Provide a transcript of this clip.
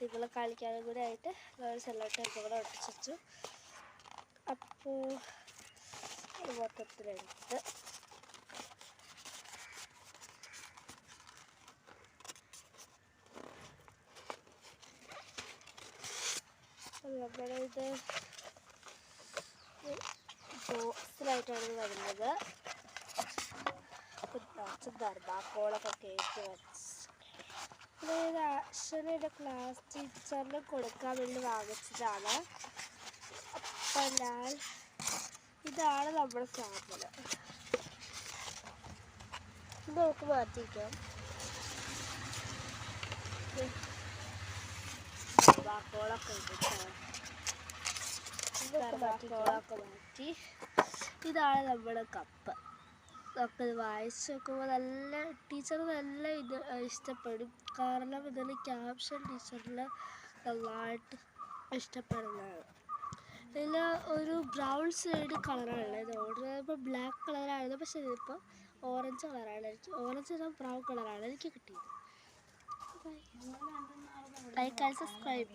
കുട്ടികളെ കളിക്കാനും കൂടെ ആയിട്ട് സെല്ലോ ടേപ്പ് കൂടെ ഒട്ടിച്ചു. അപ്പോൾ അത് മൊത്തത്തിലെടുത്ത് നമ്മളിത് ബോക്സിലായിട്ടാണ് വരുന്നത്. കുറച്ച് ധർമാക്കോളൊക്കെ കയറ്റി വെച്ച് ഇത് ആക്ച്വലി എൻ്റെ ക്ലാസ് ടീച്ചറിന് കൊടുക്കാൻ വേണ്ടി വാങ്ങിച്ചതാണ്. അപ്പം ഇതാണ് നമ്മുടെ സാധനം. ഇത് നമുക്ക് മാറ്റിക്കാം. ധർമാക്കോളൊക്കെ മാറ്റി. ഇതാണ് നമ്മുടെ കപ്പ്. നമുക്കിത് വായിച്ച് നോക്കുമ്പോൾ നല്ല ടീച്ചർ നല്ല ഇത് ഇഷ്ടപ്പെടും. കാരണം ഇതിൽ ക്യാപ്ഷൻ ടീച്ചറിന് നന്നായിട്ട് ഇഷ്ടപ്പെടുന്നതാണ്. ഇതിൽ ഒരു ബ്രൗൺ ഷെയ്ഡ് കളറാണ്. ഇത് ഓർഡർ ചെയ്തപ്പോൾ ബ്ലാക്ക് കളറായിരുന്നു, പക്ഷേ ഇതിപ്പോൾ ഓറഞ്ച് കളറാണ്. ഓറഞ്ച് ബ്രൗൺ കളറാണ് എനിക്ക് കിട്ടിയത്. Like and subscribe.